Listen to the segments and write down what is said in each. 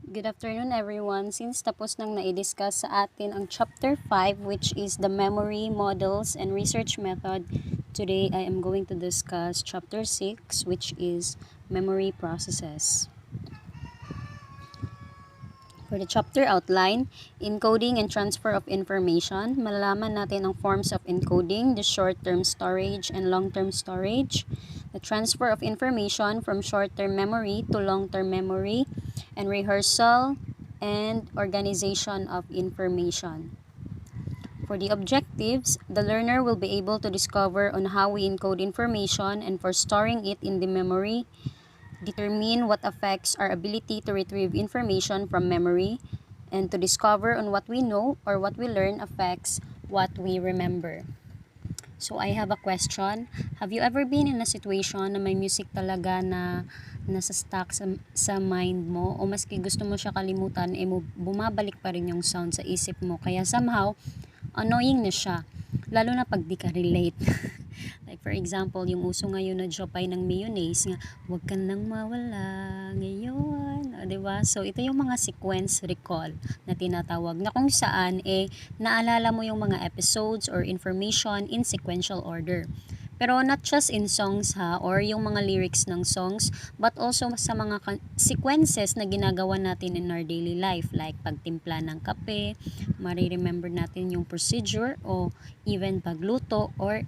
Good afternoon everyone. Since tapos nang na-discuss sa atin ang chapter 5 which is the memory models and research method, today I am going to discuss chapter 6 which is memory processes. For the chapter outline, encoding and transfer of information, malalaman natin ang forms of encoding, the short-term storage and long-term storage, the transfer of information from short-term memory to long-term memory, and rehearsal and organization of information. For the objectives, the learner will be able to discover on how we encode information and for storing it in the memory, determine what affects our ability to retrieve information from memory, and to discover on what we know or what we learn affects what we remember. So I have a question. Have you ever been in a situation na may music talaga na nasa stuck sa mind mo o maski gusto mo siya kalimutan bumabalik pa rin yung sound sa isip mo kaya somehow annoying na siya lalo na pag di ka relate. Like for example, yung uso ngayon na Jopay ng mayonnaise nga, wag ka nang mawala ngayon. O, diba? So, ito yung mga sequence recall na tinatawag na kung saan naalala mo yung mga episodes or information in sequential order. Pero not just in songs ha, or yung mga lyrics ng songs, but also sa mga sequences na ginagawa natin in our daily life. Like pagtimpla ng kape, mariremember natin yung procedure, o even pagluto, or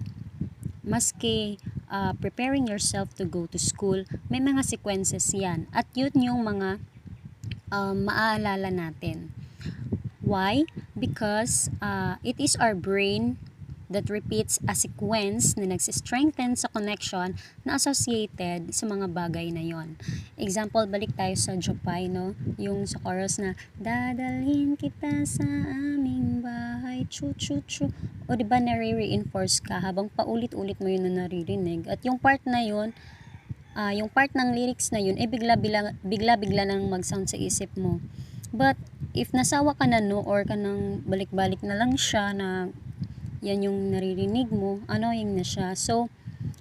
maski preparing yourself to go to school, may mga sequences yan. At yun yung mga maaalala natin. Why? Because it is our brain that repeats a sequence na nagsistrengthen sa connection na associated sa mga bagay na yon. Example, balik tayo sa Jopay, no? Yung sa chorus na, dadalhin kita sa aming bahay, chu chu chu. O diba nare-reinforce ka habang paulit-ulit mo yun na naririnig. At yung part na yun, yung part ng lyrics na yun, bigla-bigla nang mag-sound sa isip mo. But, if nasawa ka na no, or ka nang balik-balik na lang siya na yan yung naririnig mo, annoying na siya. So,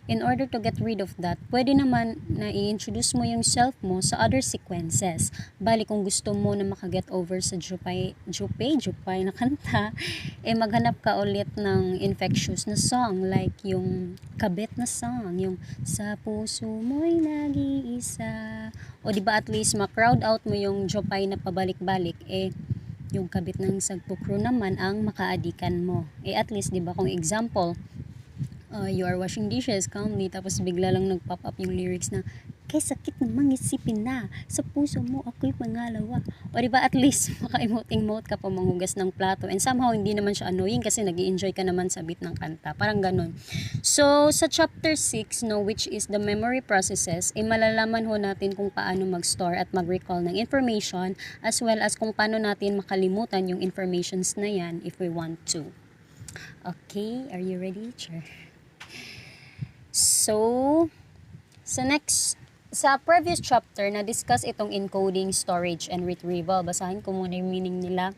in order to get rid of that, pwede naman na i-introduce mo yung self mo sa other sequences. Bali, kung gusto mo na makaget over sa Jupay na kanta, maghanap ka ulit ng infectious na song, like yung kabit na song, yung sa puso mo'y nag-iisa. O diba at least ma-crowd out mo yung Jupay na pabalik-balik, yung kabit ng sagpukro naman ang makaadikan mo. At least, di ba, kung example, you are washing dishes calmly, tapos bigla lang nag-pop up yung lyrics na, kay sakit namang isipin na, sa puso mo ako'y pangalawa. O diba, at least, maka-emote-emote ka pa manghugas ng plato. And somehow, hindi naman siya annoying kasi nag-i-enjoy ka naman sa beat ng kanta. Parang ganun. So, sa chapter 6, no, which is the memory processes, malalaman ho natin kung paano mag-store at mag-recall ng information, as well as kung paano natin makalimutan yung informations na yan if we want to. Okay, are you ready? Sure. So, sa previous chapter, na-discuss itong encoding, storage, and retrieval. Basahin ko muna yung meaning nila.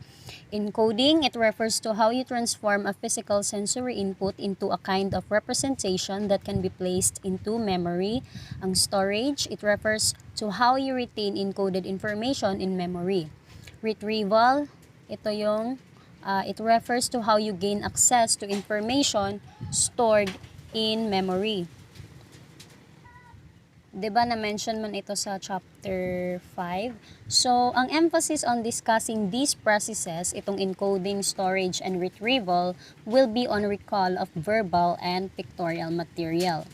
Encoding, it refers to how you transform a physical sensory input into a kind of representation that can be placed into memory. Ang storage, it refers to how you retain encoded information in memory. Retrieval, it refers to how you gain access to information stored in memory. Diba na-mention man ito sa chapter 5? So, ang emphasis on discussing these processes, itong encoding, storage, and retrieval, will be on recall of verbal and pictorial material.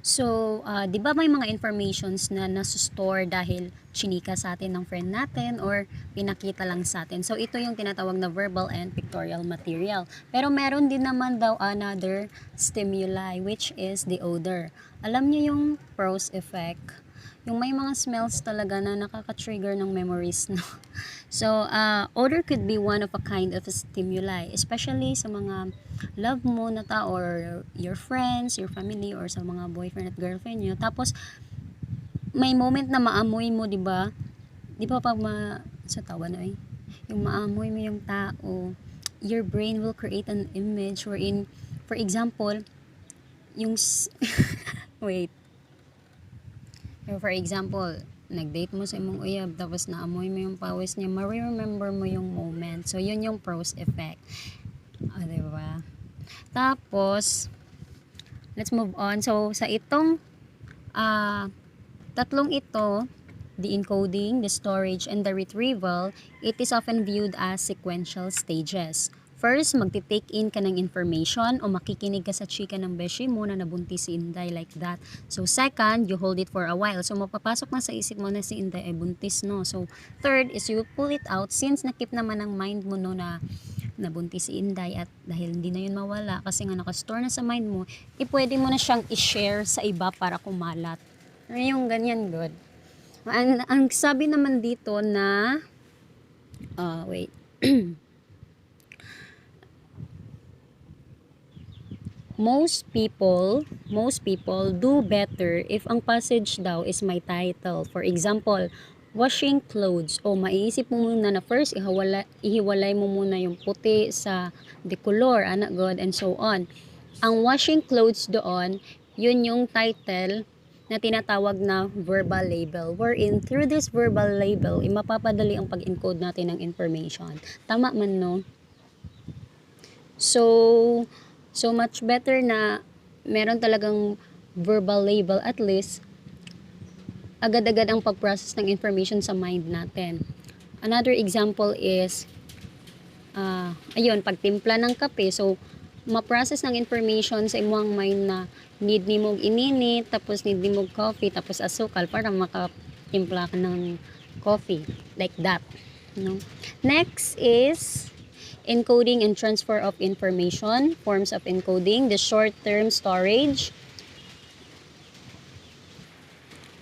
So, di ba may mga informations na nasa-store dahil chinika sa atin ng friend natin or pinakita lang sa atin. So, ito yung tinatawag na verbal and pictorial material. Pero meron din naman daw another stimuli, which is the odor. Alam niyo yung Prose effect? Yung may mga smells talaga na nakaka-trigger ng memories, no? So, odor could be one of a kind of a stimuli, especially sa mga love mo na tao or your friends, your family, or sa mga boyfriend at girlfriend nyo. Tapos, may moment na maamoy mo, di ba? Di ba pag sa tawa na yung maamoy mo yung tao, your brain will create an image wherein, for example, yung, wait. For example, nag-date mo sa imong uyab, tapos naamoy mo yung pawis niya, ma-remember mo yung moment. So, yun yung pros effect. Diba? Tapos, let's move on. So, sa itong tatlong ito, the encoding, the storage, and the retrieval, it is often viewed as sequential stages. First, magti-take in ka ng information o makikinig ka sa chika ng beshi mo na nabuntis si Inday, like that. So, second, you hold it for a while. So, mapapasok na sa isip mo na si Inday ay buntis, no? So, third is you pull it out since nakip naman ng mind mo, no, na nabuntis si Inday, at dahil hindi na yun mawala kasi nga nakastore na sa mind mo, pwede mo na siyang i-share sa iba para kumalat. Yung ganyan, good. Ang sabi naman dito na, wait. Most people do better if ang passage daw is may title. For example, washing clothes. O maiisip mo muna na first, ihiwalay mo muna yung puti sa decolor, anak god, and so on. Ang washing clothes doon, yun yung title na tinatawag na verbal label. Wherein, through this verbal label, mapapadali ang pag-encode natin ng information. Tama man, no? So much better na meron talagang verbal label, at least agad-agad ang pag-process ng information sa mind natin. Another example is pagtimpla ng kape. So ma-process ng information sa imong mind na need ni mong ininit, tapos need ni mong coffee, tapos asukal para makatimpla ka ng coffee, like that, no? Next is encoding and transfer of information, forms of encoding, the short-term storage.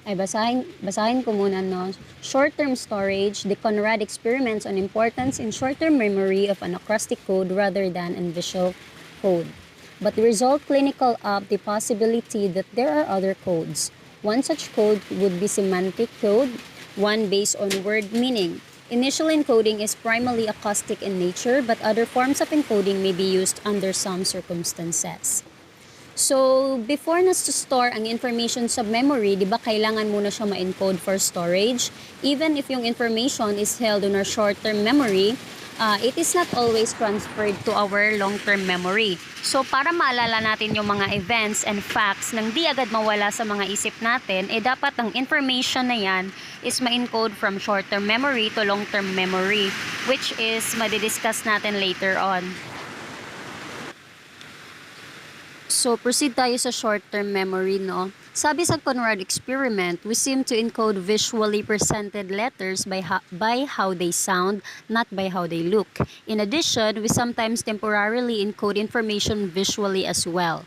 Ay, basahin ko muna, no? Short-term storage, the Conrad experiments on importance in short-term memory of an acrostic code rather than in visual code. But the result clinical up the possibility that there are other codes. One such code would be semantic code, one based on word meaning. Initial encoding is primarily acoustic in nature, but other forms of encoding may be used under some circumstances. So, before na store ang information sa memory, di ba kailangan muna siya ma-encode for storage? Even if yung information is held in our short-term memory, it is not always transferred to our long-term memory. So, para maalala natin yung mga events and facts nang di agad mawala sa mga isip natin, dapat ang information na yan is ma-encode from short-term memory to long-term memory, which is madidiscuss natin later on. So, proceed tayo sa short-term memory, no? Sabi sa Conrad experiment, we seem to encode visually presented letters by how they sound, not by how they look. In addition, we sometimes temporarily encode information visually as well.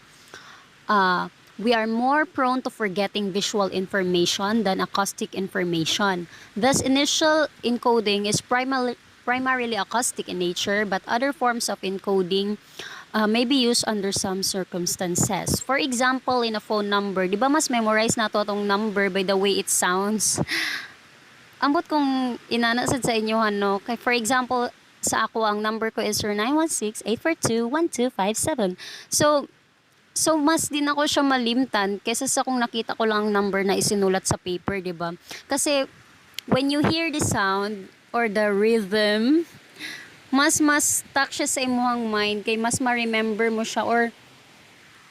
We are more prone to forgetting visual information than acoustic information. Thus, initial encoding is primarily acoustic in nature, but other forms of encoding may be used under some circumstances. For example, in a phone number, di ba mas memorize na to tong number by the way it sounds? Ambot kong inanasad sa inyo, no? For example, sa ako, ang number ko is 0916-842-1257. So mas din ako siya malimtan kesa sa kung nakita ko lang ang number na isinulat sa paper, di ba? Kasi when you hear the sound or the rhythm, mas stuck siya sa imuhang mind, kay mas ma-remember mo siya or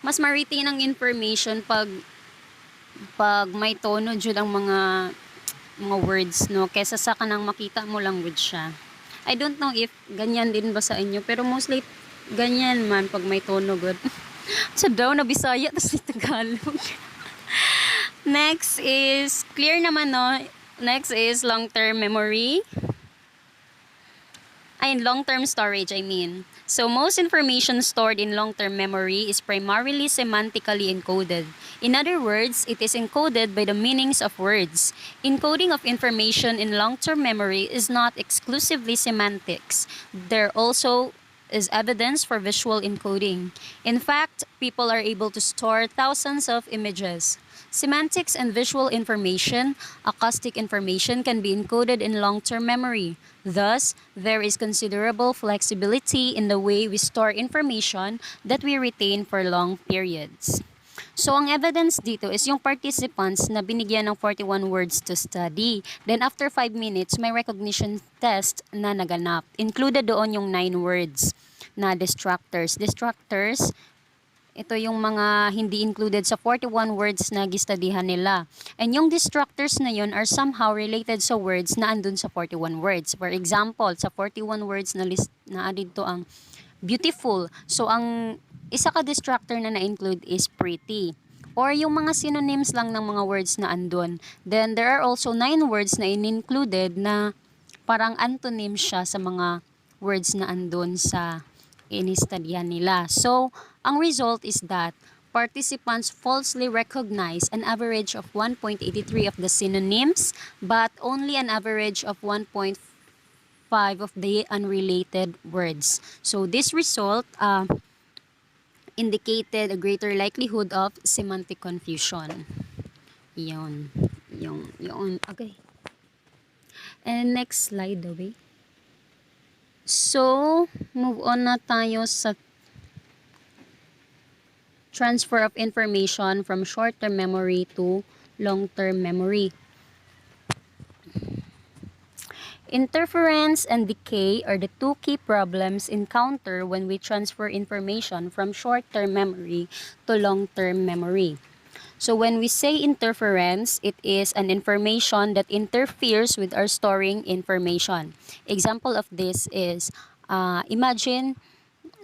mas ma-retain ang information pag may tono jud ang mga words, no, kesa sa kanang makita mo lang with siya. I don't know if ganyan din ba sa inyo, pero mostly ganyan man pag may tono good. So daw na Bisaya tas ni Tagalog. Next is clear naman, no? Next is long-term memory. Long-term storage, I mean. So most information stored in long-term memory is primarily semantically encoded. In other words, it is encoded by the meanings of words. Encoding of information in long-term memory is not exclusively semantics. There also is evidence for visual encoding. In fact, people are able to store thousands of images. Semantics and visual information, acoustic information can be encoded in long-term memory. Thus, there is considerable flexibility in the way we store information that we retain for long periods. So, ang evidence dito is yung participants na binigyan ng 41 words to study. Then, after 5 minutes, may recognition test na naganap. Included doon yung 9 words na distractors. Distractors, ito yung mga hindi included sa 41 words na gistudihan nila. And yung distractors na yun are somehow related sa words na andun sa 41 words. For example, sa 41 words na list na dito ang beautiful. So, ang isa ka distractor na na-include is pretty. Or yung mga synonyms lang ng mga words na andun. Then, there are also 9 words na in-included na parang antonym siya sa mga words na andun sa inistudyan nila. So, ang result is that participants falsely recognize an average of 1.83 of the synonyms, but only an average of 1.5 of the unrelated words. So, this result indicated a greater likelihood of semantic confusion. Yun. Okay. And next slide, Dobby. So, move on na tayo sa transfer of information from short-term memory to long-term memory. Interference and decay are the two key problems encountered when we transfer information from short-term memory to long-term memory. So when we say interference, it is an information that interferes with our storing information. Example of this is, imagine,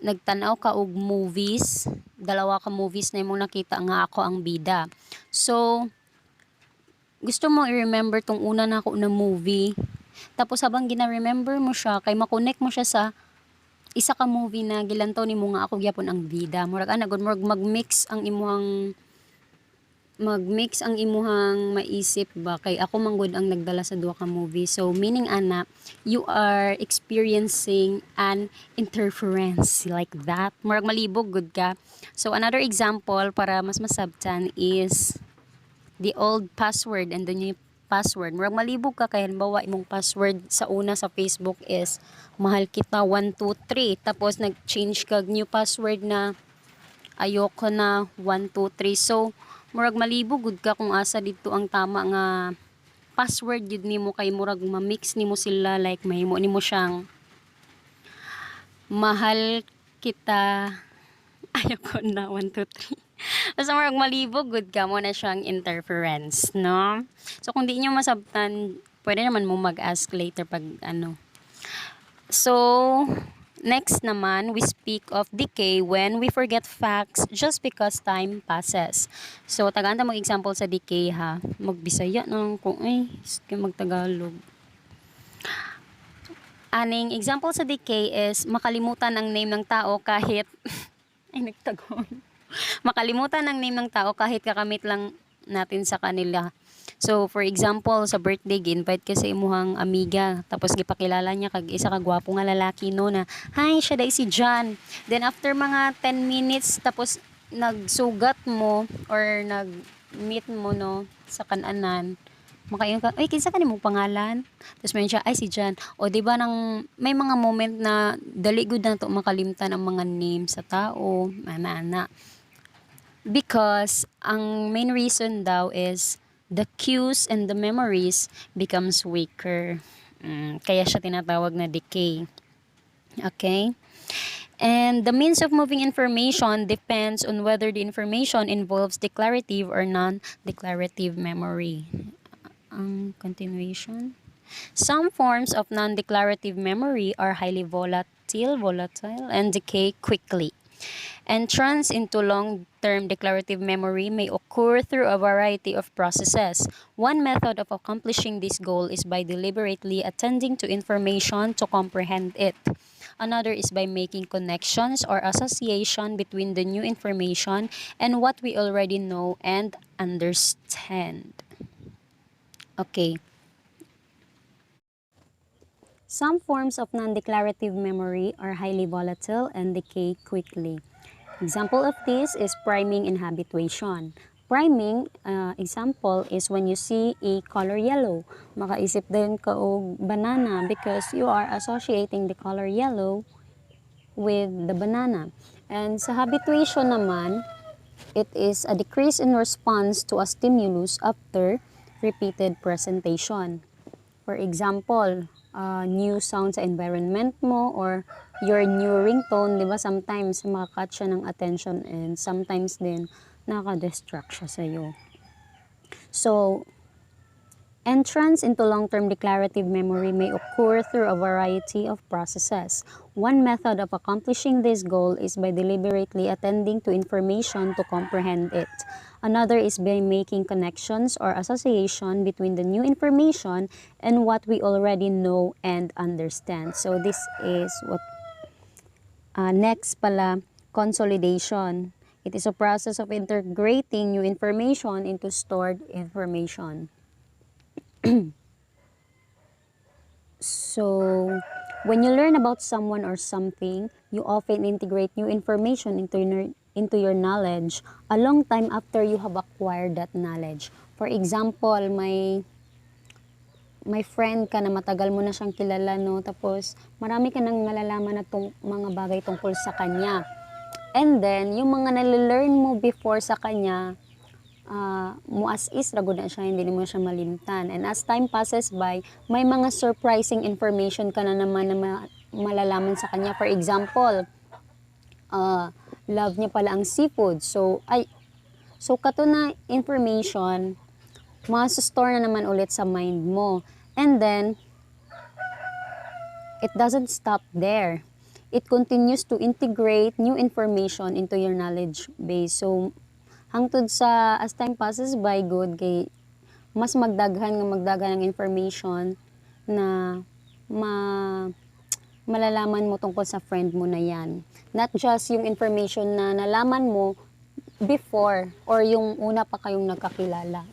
nagtanaw ka og movies, dalawa ka movies na imong nakita nga ako ang bida. So, gusto mo i-remember tong una na ako na movie. Tapos habang gina-remember mo siya, kay makonect mo siya sa isa ka movie na gilantaw nimo nga ako gyapon ang bida. Murag anagod mag-mix ang imuhang maisip ba kay ako manggod ang nagdala sa duha ka movie. So meaning ana, you are experiencing an interference like that. Murag malibog gud ka. So another example para mas masabtan is the old password and the new password. Murag malibog ka kay halimbawa imong password sa una sa Facebook is mahal kita 123 tapos nag-change kag new password na ayoko na 123. So murag malibog gud ka kung asa dito ang tama nga password yun nimo kay murag ma-mix nimo sila like mahimo nimo siyang mahal kita ayoko na 123. Basta murag malibog gud ka mo na siyang interference, no? So kung di nyo masabtan, pwede naman mo mag-ask later pag ano. So next naman, we speak of decay when we forget facts just because time passes. So, tagaanta mag example sa decay ha. Magbisaya nang kung magtagalog. Aning example sa decay is makalimutan ang name ng tao kahit nagtagon. Makalimutan ang name ng tao kahit kakamit lang natin sa kanila. So, for example, sa birthday, invite ka sa imuhang amiga. Tapos, gipakilala niya kag isa ka gwapo nga lalaki, no, na, hi, siya day si John. Then, after mga 10 minutes, tapos, nagsugat mo, or nag-meet mo, no, sa kananan, makayon ka, ay, kinsa ka ni mong pangalan? Tapos, mayroon siya, ay, si John. O, diba, may mga moment na, dali good na to makalimtan ang mga name sa tao, ana-ana. Because, ang main reason daw is, the cues and the memories becomes weaker. Kaya siya tinatawag na decay. Okay? And the means of moving information depends on whether the information involves declarative or non-declarative memory. Continuation. Some forms of non-declarative memory are highly volatile, and decay quickly. Entrance into long-term declarative memory may occur through a variety of processes. One method of accomplishing this goal is by deliberately attending to information to comprehend it. Another is by making connections or association between the new information and what we already know and understand. Okay. Some forms of non-declarative memory are highly volatile and decay quickly. Example of this is priming and habituation. Priming, example is when you see a color yellow. Makaisip din ka og banana because you are associating the color yellow with the banana. And sa habituation naman, it is a decrease in response to a stimulus after repeated presentation. For example, new sound sa environment mo or your new ringtone, di ba sometimes makakatch siya ng attention and sometimes din nakaka-distract siya sa'yo. So, entrance into long-term declarative memory may occur through a variety of processes. One method of accomplishing this goal is by deliberately attending to information to comprehend it. Another is by making connections or association between the new information and what we already know and understand. So this is what next pala, consolidation. It is a process of integrating new information into stored information. So, when you learn about someone or something, you often integrate new information into your knowledge a long time after you have acquired that knowledge. For example, may friend ka na matagal mo na siyang kilala, no? Tapos, marami ka nang nalalaman na mga bagay tungkol sa kanya. And then, yung mga nalalearn mo before sa kanya, mo as is ragod na siya, hindi mo siya malimtan. And as time passes by, may mga surprising information ka na naman na malalaman sa kanya. For example, love niya pala ang seafood. So kato na information, ma-store na naman ulit sa mind mo. And then, it doesn't stop there. It continues to integrate new information into your knowledge base. So, hangtod sa as time passes by, good kay mas magdaghan ng information na malalaman mo tungkol sa friend mo na yan. Not just yung information na nalaman mo before or yung una pa kayong nagkakilala.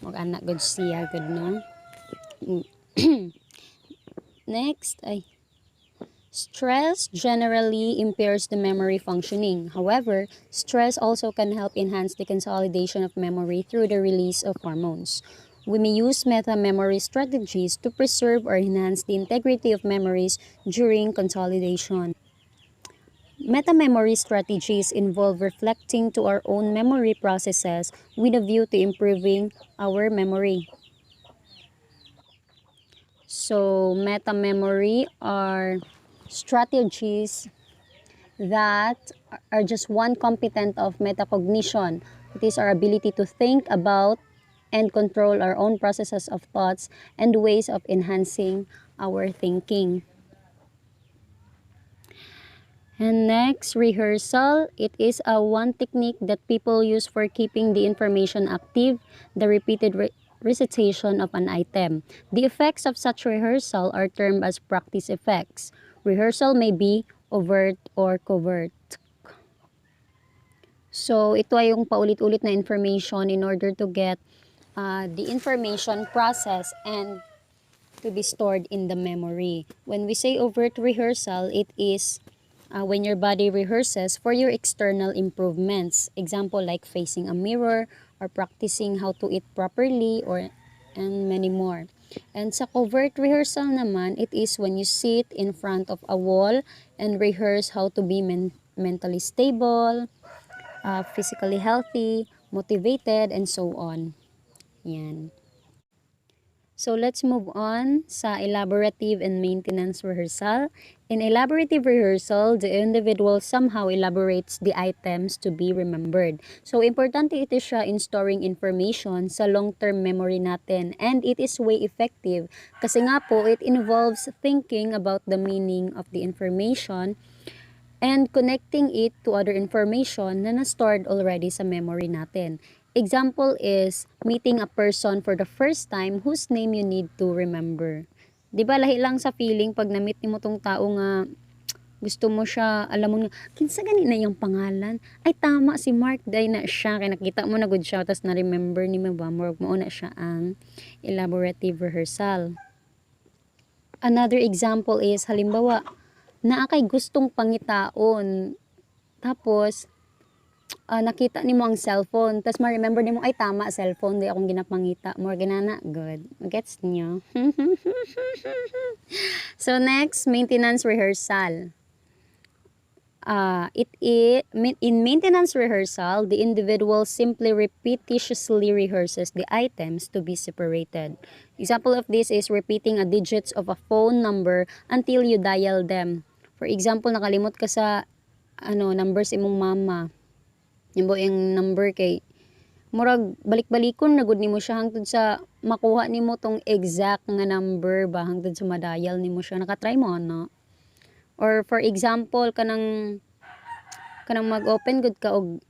Mag-anak good siya, good no? Next, stress generally impairs the memory functioning. However, stress also can help enhance the consolidation of memory through the release of hormones. We may use meta-memory strategies to preserve or enhance the integrity of memories during consolidation. Meta-memory strategies involve reflecting to our own memory processes with a view to improving our memory. So, meta-memory are strategies that are just one component of metacognition. It is our ability to think about and control our own processes of thoughts and ways of enhancing our thinking. And next, rehearsal. It is one technique that people use for keeping the information active, the repeated recitation of an item. The effects of such rehearsal are termed as practice effects. Rehearsal may be overt or covert. So, ito ay yung paulit-ulit na information in order to get the information processed and to be stored in the memory. When we say overt rehearsal, it is when your body rehearses for your external improvements. Example like facing a mirror or practicing how to eat properly and many more. And sa covert rehearsal naman, it is when you sit in front of a wall and rehearse how to be mentally stable, physically healthy, motivated, and so on. Yan. So let's move on sa elaborative and maintenance rehearsal. In elaborative rehearsal, the individual somehow elaborates the items to be remembered. So importante ito siya in storing information sa long-term memory natin, and it is way effective kasi nga po it involves thinking about the meaning of the information and connecting it to other information na na-stored already sa memory natin. Example is meeting a person for the first time whose name you need to remember. Di ba lahi lang sa feeling pag na-meet mo tong tao nga gusto mo siya, alam mo nga, kinsa gani na yung pangalan? Ay tama, si Mark, day na siya, kaya nakita mo na good siya, tapos na-remember ni mo ba, mo na siya ang elaborative rehearsal. Another example is, halimbawa, naa kay gustong pangitaon, tapos, nakita ni mo ang cellphone, tapos ma-remember ni mo, ay tama, cellphone, di akong ginapangita, more ginana, good. Gets nyo? So next, maintenance rehearsal. In maintenance rehearsal, the individual simply repetitiously rehearses the items to be separated. Example of this is repeating a digits of a phone number until you dial them. For example, nakalimot ka sa numbers imong mama. Yung number kay murag balik-balikon na gud nimo siya hangtod sa makuha nimo tong exact nga number ba hangtod sa madial nimo siya. Nakatry mo ano? Or for example, kanang mag-open gud ka og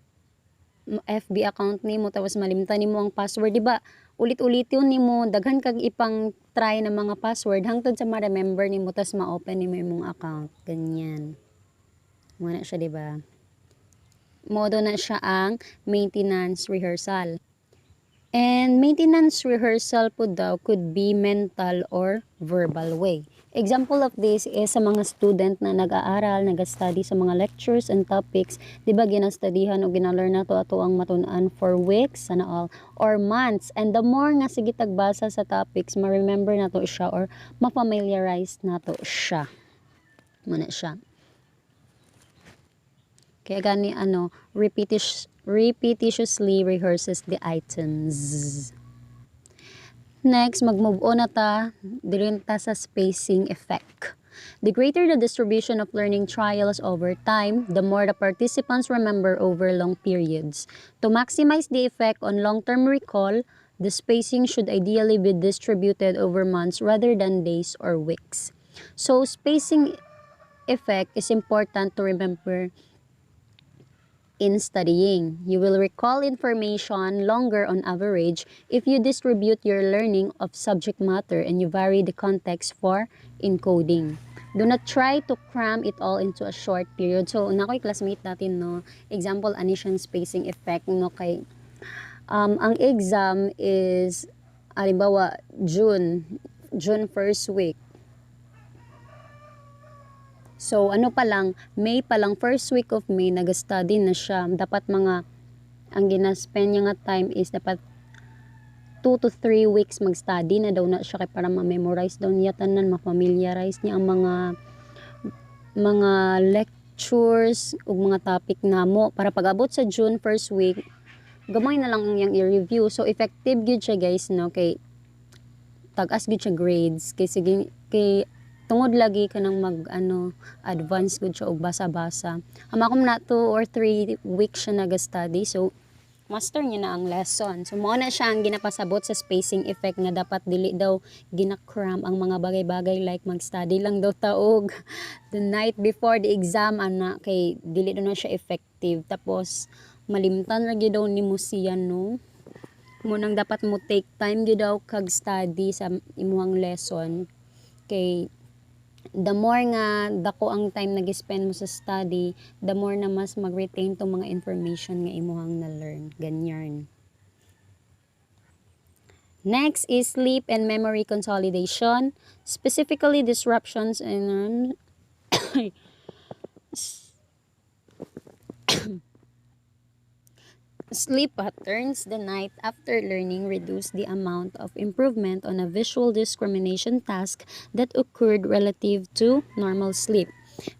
FB account nimo tapos malimtan nimo ang password, di ba? Ulit-ulitin nimo, daghan kag ipang try na mga password hangtod sa ma-remember nimo tapos ma-open nimo imong account. Ganyan. Mo na siya, di ba? Modo na siya ang maintenance rehearsal. And maintenance rehearsal po daw could be mental or verbal way. Example of this is sa mga student na nag-aaral, nag-study sa mga lectures and topics, di ba ginastudihan o ginalearn na to ato ang matunan for weeks, sana all, or months. And the more nga sige tagbasa sa topics, ma-remember na to siya or ma-familiarize na to siya. Muna siya. Kaya gani repetitiously rehearses the items. Next, mag-move on na ta, dirin ta sa spacing effect. The greater the distribution of learning trials over time, the more the participants remember over long periods. To maximize the effect on long-term recall, the spacing should ideally be distributed over months rather than days or weeks. So, spacing effect is important to remember in studying. You will recall information longer on average if you distribute your learning of subject matter and you vary the context for encoding. Do not try to cram it all into a short period. So, nakoy classmate natin, no, example, ani siyang spacing effect, no, kay, ang exam is, halimbawa, June first week. So, May pa lang, first week of May, nag-study na siya. Dapat ang ginaspend niya nga time is dapat 2 to 3 weeks mag-study na daw na siya kay para ma-memorize daw niya tanan, ma-familiarize niya ang mga lectures ug mga topic namo para pag-abot sa June first week, gamay na lang yang i-review. So, effective gyud siya, guys, no, kay tag-as gyud siya grades kay sige kay tungod lagi ka nang advance gud siya og basa-basa. Amakom na 2 or 3 weeks siya nag-study, so master niya na ang lesson. So mao na siya ang ginapasabot sa spacing effect nga dapat dili daw ginakram ang mga bagay-bagay like mag-study lang daw taog the night before the exam kay dili daw na siya effective. Tapos malimtan ra gyud daw nimo siya, no. Munang dapat mo take time gyud daw kag study sa imuhang lesson kay the more nga dako ang time nag-spend mo sa study, the more na mas mag-retain tong mga information nga imuhang na-learn. Ganyan. Next is sleep and memory consolidation, specifically disruptions in sleep patterns the night after learning reduce the amount of improvement on a visual discrimination task that occurred relative to normal sleep.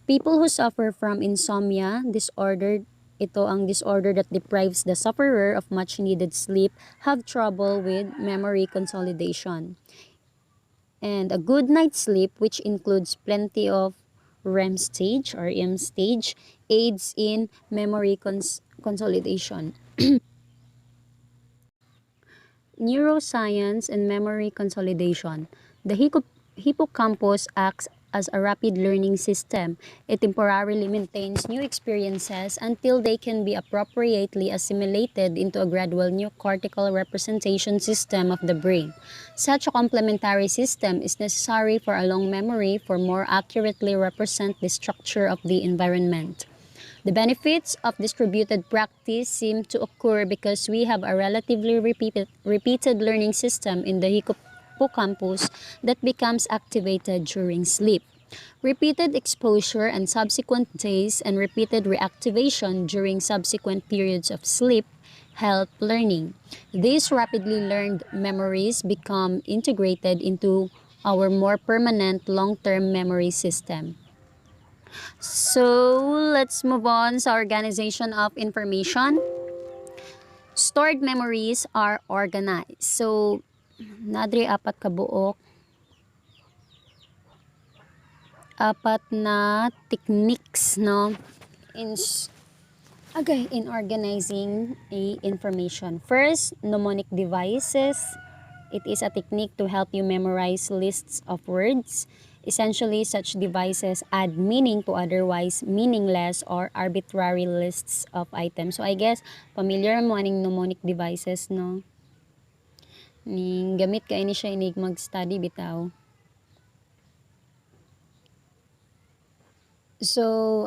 People who suffer from insomnia disorder, ito ang disorder that deprives the sufferer of much needed sleep, have trouble with memory consolidation. And a good night's sleep, which includes plenty of REM stage or M stage, aids in memory consolidation. Neuroscience and memory consolidation. The hippocampus acts as a rapid learning system. It temporarily maintains new experiences until they can be appropriately assimilated into a gradual new cortical representation system of the brain. Such a complementary system is necessary for a long memory for more accurately represent the structure of the environment. The benefits of distributed practice seem to occur because we have a relatively repeated learning system in the hippocampus that becomes activated during sleep. Repeated exposure and subsequent days and repeated reactivation during subsequent periods of sleep help learning. These rapidly learned memories become integrated into our more permanent long-term memory system. So, let's move on sa organization of information. Stored memories are organized. So, nadri apat ka buok. Apat na techniques, no? In organizing a information. First, mnemonic devices. It is a technique to help you memorize lists of words. Essentially, such devices add meaning to otherwise meaningless or arbitrary lists of items. So, I guess, familiar mo aning mnemonic devices, no? Ning gamit ka ini siya inig mag-study bitaw. So,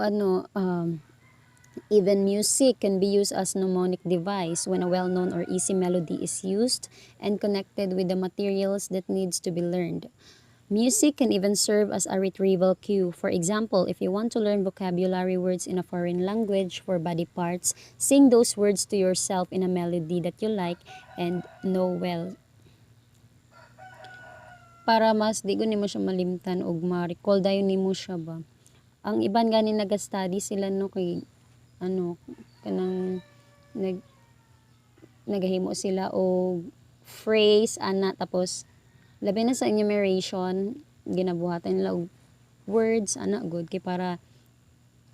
even music can be used as mnemonic device when a well-known or easy melody is used and connected with the materials that needs to be learned. Music can even serve as a retrieval cue. For example, if you want to learn vocabulary words in a foreign language for body parts, sing those words to yourself in a melody that you like and know well. Para mas di ko nimo siya malimtan og ma-recall dayon nimo siya ba. Ang iban gani naga-study sila no kay kanang nagahimo sila og phrase ana tapos labi na sa enumeration ginabuhatan nila og words ana good kay para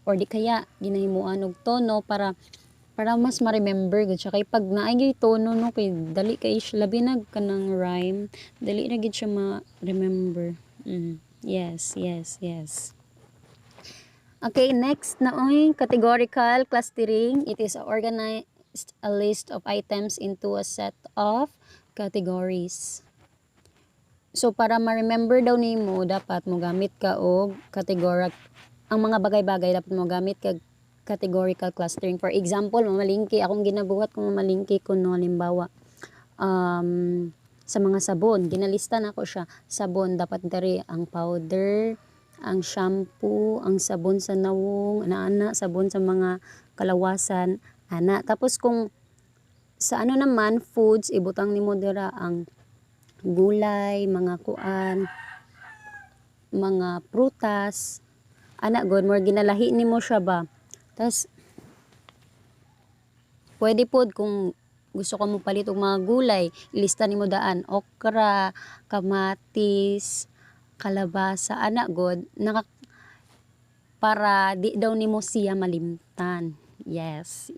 or di kaya ginahimuan og tono para mas ma-remember gud siya kay pag naay gyud tono no kay dali kay siya labi na kanang rhyme dali ra gid siya ma-remember. Yes. Okay, next na categorical clustering. It is organized a list of items into a set of categories. So para ma-remember daw nimo dapat mo gamit ka og ang mga bagay-bagay dapat mo gamit kag categorical clustering. For example, mamalingki akong ginabuhat kung mamalingki ko no halimbawa sa mga sabon, ginalista na ko siya. Sabon dapat dari ang powder, ang shampoo, ang sabon sa nawong, ana sabon sa mga kalawasan, ana. Tapos kung sa naman foods, ibutang nimo dira ang gulay, mga kuan, mga prutas, ana god more ginalahi nimo siya ba. Tas pwede pod kung gusto ko mo palit og mga gulay, ilista nimo daan okra, kamatis, kalabasa, ana god para di daw nimo siya malimtan. Yes.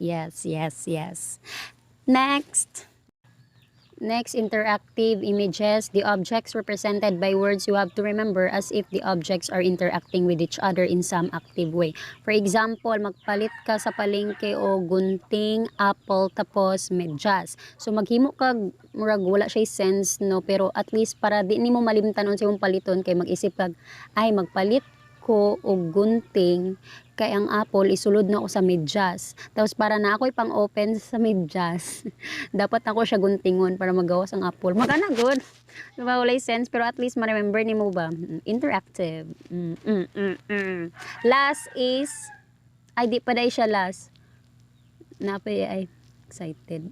Next, interactive images. The objects represented by words you have to remember as if the objects are interacting with each other in some active way. For example, magpalit ka sa palengke o gunting, apple, tapos medyas. So maghimo kag murag wala siya sense no, pero at least para di nimo malimtan unsa imong paliton kay mag-isip kag ay magpalit ko og gunting kay ang apple isulod na ako sa medyas. Tapos para na ako'y pang-open sa medyas, dapat ako siya guntingon para magawas ang apple. Magana good. Diba walay sense pero at least ma-remember nimo ba? Interactive. Last is di pa day siya last. Napay ay excited.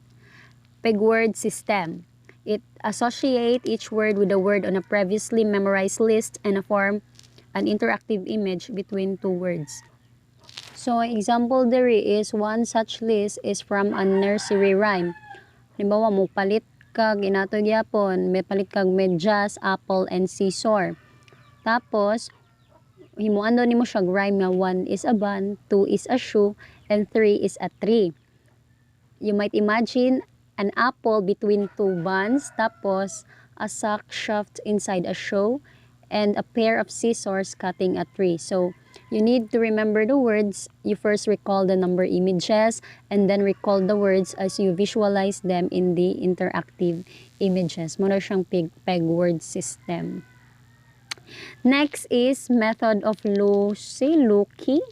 Peg word system. It associate each word with a word on a previously memorized list and form an interactive image between two words. So, example there is one such list is from a nursery rhyme. Halimbawa, mo palit kag inato gyapon, may palit kag medyas, apple, and scissor. Tapos, himuan daw nimo siya rhyme nga 1 is a bun, 2 is a shoe, and 3 is a tree. You might imagine an apple between two buns, tapos a sack shoved inside a shoe, and a pair of scissors cutting a tree. So, you need to remember the words. You first recall the number images and then recall the words as you visualize them in the interactive images. Muna siyang peg word system. Next is method of Loki.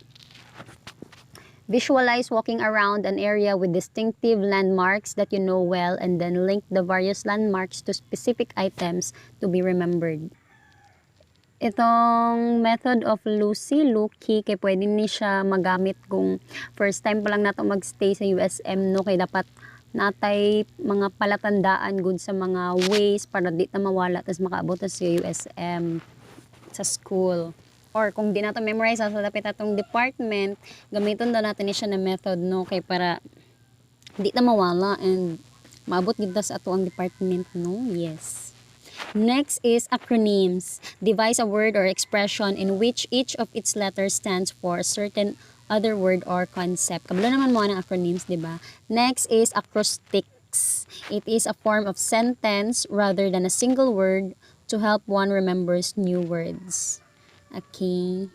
Visualize walking around an area with distinctive landmarks that you know well and then link the various landmarks to specific items to be remembered. Itong method of Loki kay pwede ni siya magamit kung first time pa lang nato magstay sa USM no kay dapat natay mga palatandaan gud sa mga ways para di ta mawala tas makaabot sa USM sa school. or kung di nato memorize sa dapit atong department, gamiton daw natin ni siya na method, no, kay para di na mawala and maabot gid ta sa ato ang department, no. Yes. Next is acronyms. Devise a word or expression in which each of its letters stands for a certain other word or concept. Kabalo naman mo ng acronyms, di ba? Next is acrostics. It is a form of sentence rather than a single word to help one remembers new words. Okay.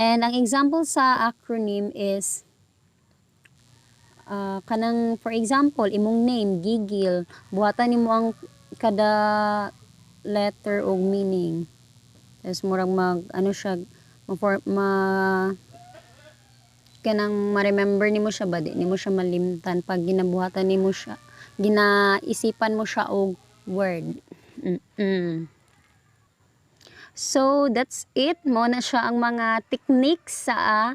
And ang example sa acronym is kanang for example imong name gigil, buhatan nimo ang kada letter o meaning. Tapos murag mag ano siya kanang ma-remember nimo siya ba, di nimo siya malimtan pag ginabuhatan nimo siya, ginaisipan mo siya og word. So that's it, mo na siya ang mga techniques sa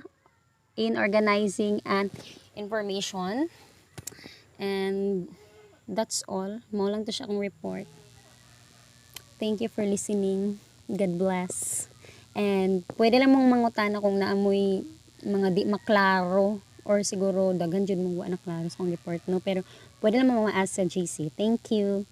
in organizing and information. And that's all. Mo lang to siya akong report. Thank you for listening. God bless. And pwede lang mong mangutana kung naamoy mga di maklaro or siguro daghan jud mo wa na klaro sa akong report, no, pero pwede lang mo ma-ask sa GC. Thank you.